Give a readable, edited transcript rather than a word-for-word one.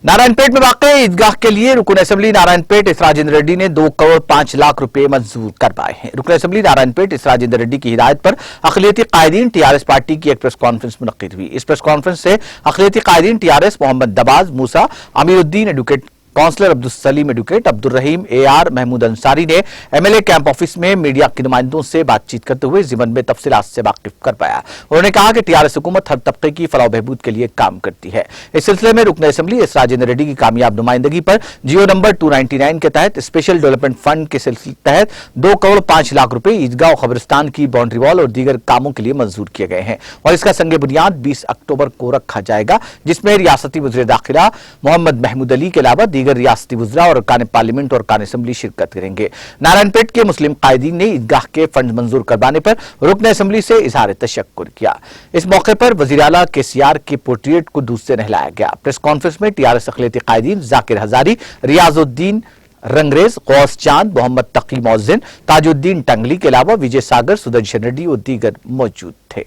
नारायणपेट में वाक़ ईदगाह के लिए रुकन असेंबली नारायणपेट इसराजेंद्र रेड्डी ने 2 करोड़ 5 लाख रुपए मंजूर कर पाए हैं। रुकन असेंबली नारायणपेट इसराजेंद्र रेड्डी की हिदायत पर अक़लियती कायदीन टीआरएस पार्टी की एक प्रेस कॉन्फ्रेंस मुनक्किद हुई। इस प्रेस कॉन्फ्रेंस से अक़लियती कायदीन टीआरएस मोहम्मद दबाज Moosa, Amiruddin advocate, councillor Abdul Salim advocate, Abdul Rahim AR, Mahmood Ansari ने MLA कैंप ऑफिस में मीडिया के नुमाइंदों से बातचीत करते हुए ज़िमन में तफसीलात से वाकिफ कर पाया। उन्होंने कहा कि टीआरएस हुकूमत हर तबके की फलाह बहबूद के लिए काम करती है। इस सिलसिले में रुकन असेंबली इसराजेंद्र रेड्डी की कामयाब नुमाइंदगी पर जियो नंबर 299 के तहत स्पेशल डेवलपमेंट फंड के सिलसिले तहत 2 करोड़ 5 लाख रुपए ईदगाह और कब्रिस्तान की बाउंड्री वॉल और दीगर कामों के लिए मंजूर किए गए हैं और इसका संग बुनियाद 20 अक्टूबर को रखा जाएगा, जिसमें रियासती वज़ीर दाखिला मोहम्मद महमूद अली के अलावा दीगर रियासती वज़रा और अरकान पार्लियामेंट और अरकान असेंबली शिरकत करेंगे। नारायणपेट के मुस्लिम कायदीन ने ईदगाह के फंड मंजूर करवाने पर रुकन असेंबली से इजहार तशक्कुर किया। इस मौके पर वज़ीर आला KCR के पोर्ट्रेट को दूध से नहलाया गया। प्रेस कॉन्फ्रेंस में टीआरएस अक़लियती कायदीन जाकिर हजारी, रियाजुद्दीन रंगरेज, गौस चांद, मोहम्मद तकी मौज़िन, ताजुद्दीन टंगली के अलावा विजय सागर, सुदर्शन रेड्डी और दीगर मौजूद थे।